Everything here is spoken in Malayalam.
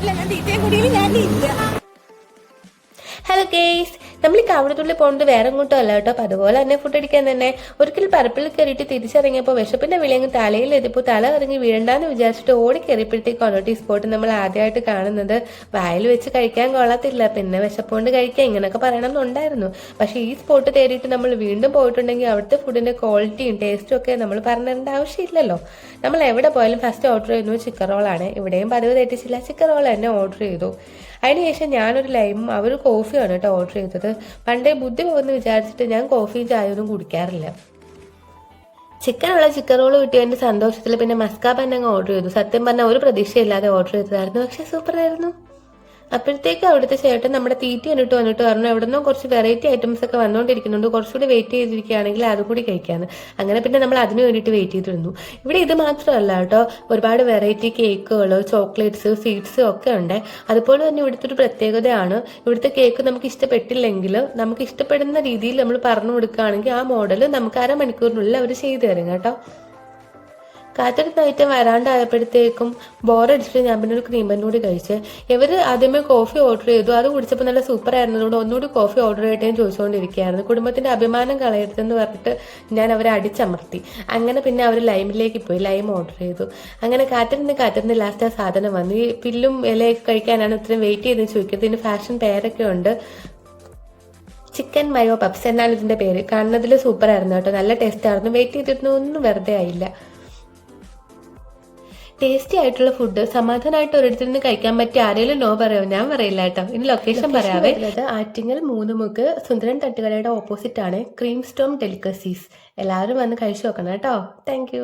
ഹലോ ഗേയ്സ്, നമ്മൾ ഈ കാവടത്തുള്ളിൽ പോകുന്നത് വേറെ എങ്ങോട്ടും അല്ല കേട്ടോ. അപ്പം അതുപോലെ തന്നെ ഫുഡ് അടിക്കാൻ തന്നെ ഒരിക്കൽ പരപ്പിൽ കയറിയിട്ട് തിരിച്ചിറങ്ങിയപ്പോൾ വിശപ്പിന്റെ വിളിയങ്ങ് തലയിൽ എത്തിയപ്പോൾ തല ഇറങ്ങി വീഴണ്ടാന്ന് വിചാരിച്ചിട്ട് ഓടി കയറിയപ്പോഴത്തേക്കാണ് ഈ സ്പോട്ട് നമ്മൾ ആദ്യമായിട്ട് കാണുന്നത്. വായിൽ വെച്ച് കഴിക്കാൻ കൊള്ളത്തില്ല, പിന്നെ വിശപ്പുകൊണ്ട് കഴിക്കാം ഇങ്ങനെയൊക്കെ പറയണമെന്നുണ്ടായിരുന്നു. പക്ഷെ ഈ സ്പോട്ട് തേടിയിട്ട് നമ്മൾ വീണ്ടും പോയിട്ടുണ്ടെങ്കിൽ അവിടുത്തെ ഫുഡിന്റെ ക്വാളിറ്റിയും ടേസ്റ്റും ഒക്കെ നമ്മൾ പറഞ്ഞിരേണ്ട ആവശ്യമില്ലല്ലോ. നമ്മൾ എവിടെ പോയാലും ഫസ്റ്റ് ഓർഡർ ചെയ്യുന്നത് ചിക്കൻ റോളാണ്. ഇവിടെയും പതിവ് തെറ്റിച്ചില്ല, ചിക്കൻ റോൾ തന്നെ ഓർഡർ ചെയ്തു. അതിനുശേഷം ഞാനൊരു ലൈമും അവർ കോഫിയാണ് കേട്ടോ ഓർഡർ ചെയ്തത്. പണ്ടേ ബുദ്ധി പോകുമെന്ന് വിചാരിച്ചിട്ട് ഞാൻ കോഫിയും ചായയൊന്നും കുടിക്കാറില്ല. ചിക്കൻ റോള് കിട്ടിയതിന്റെ സന്തോഷത്തിൽ പിന്നെ മസ്കാബൻ അങ്ങ് ഓർഡർ ചെയ്തു. സത്യം പറഞ്ഞാൽ ഒരു പ്രതീക്ഷയില്ലാതെ ഓർഡർ ചെയ്തതായിരുന്നു, പക്ഷെ സൂപ്പറായിരുന്നു. അപ്പോഴത്തേക്ക് അവിടുത്തെ ചേട്ടൻ നമ്മുടെ തീറ്റി കണ്ടിട്ട് വന്നിട്ട് പറഞ്ഞു എവിടെന്നോ കുറച്ച് വെറൈറ്റി ഐറ്റംസ് ഒക്കെ വന്നുകൊണ്ടിരിക്കുന്നുണ്ട്, കുറച്ചുകൂടി വെയിറ്റ് ചെയ്തിരിക്കുകയാണെങ്കിൽ അതുകൂടി കഴിക്കാന്ന്. അങ്ങനെ പിന്നെ നമ്മൾ അതിന് വേണ്ടിയിട്ട് വെയിറ്റ് ചെയ്തിരുന്നു. ഇവിടെ ഇത് മാത്രമല്ല കേട്ടോ, ഒരുപാട് വെറൈറ്റി കേക്കുകൾ, ചോക്ലേറ്റ്സ്, സ്വീറ്റ്സ് ഒക്കെ ഉണ്ട്. അതുപോലെ തന്നെ ഇവിടുത്തെ ഒരു പ്രത്യേകതയാണ്, ഇവിടുത്തെ കേക്ക് നമുക്ക് ഇഷ്ടപ്പെട്ടില്ലെങ്കിൽ നമുക്ക് ഇഷ്ടപ്പെടുന്ന രീതിയിൽ നമ്മൾ പറഞ്ഞു കൊടുക്കുകയാണെങ്കിൽ ആ മോഡൽ നമുക്ക് അരമണിക്കൂറിനുള്ളിൽ അവർ ചെയ്തു തരും കേട്ടോ. കാറ്റടിച്ച ഐറ്റം വരാണ്ടായപ്പോഴത്തേക്കും ബോറടിച്ചിട്ട് ഞാൻ പിന്നെ ഒരു ക്രീം ബൻ കൂടി കഴിച്ച്. ഇവർ ആദ്യമേ കോഫി ഓർഡർ ചെയ്തു, അത് കുടിച്ചപ്പോൾ നല്ല സൂപ്പർ ആയിരുന്നതുകൊണ്ട് ഒന്നുകൂടി കോഫി ഓർഡർ ചെയ്തിട്ടേ ചോദിച്ചുകൊണ്ടിരിക്കുകയായിരുന്നു. കുടുംബത്തിന്റെ അഭിമാനം കളയരുതെന്ന് പറഞ്ഞിട്ട് ഞാൻ അവരെ അടിച്ചമർത്തി. അങ്ങനെ പിന്നെ അവർ ലൈമിലേക്ക് പോയി, ലൈം ഓർഡർ ചെയ്തു. അങ്ങനെ കാറ്റിരുന്ന് ലാസ്റ്റ് ആ സാധനം വന്നു. ഈ പില്ലും ഇലയൊക്കെ കഴിക്കാനാണ് ഇത്രയും വെയിറ്റ് ചെയ്തെന്ന് ചോദിക്കുന്നത്. ഇതിന് ഫാഷൻ പേരൊക്കെ ഉണ്ട്. ചിക്കൻ മയോ പപ്സ് എന്നാണ് ഇതിന്റെ പേര്. കാണുന്നതിൽ സൂപ്പർ ആയിരുന്നു കേട്ടോ, നല്ല ടേസ്റ്റ് ആയിരുന്നു. വെയിറ്റ് ചെയ്തിരുന്നു, ഒന്നും വെറുതെ ആയില്ല. ടേസ്റ്റി ആയിട്ടുള്ള ഫുഡ് സമാധാനമായിട്ട് ഒരിടത്തു നിന്ന് കഴിക്കാൻ പറ്റിയ ആരെങ്കിലും നോ പറയാമോ? ഞാൻ പറയില്ല കേട്ടോ. ഇനി ലൊക്കേഷൻ പറയാവേ. ആറ്റിങ്ങൽ മൂന്നുമുക്ക് സുന്ദരൻ തട്ടുകടയുടെ ഓപ്പോസിറ്റ് ആണ് ക്രീം സ്റ്റോം ഡെലിക്കസീസ്. എല്ലാവരും വന്ന് കഴിച്ചു നോക്കണം കേട്ടോ. താങ്ക്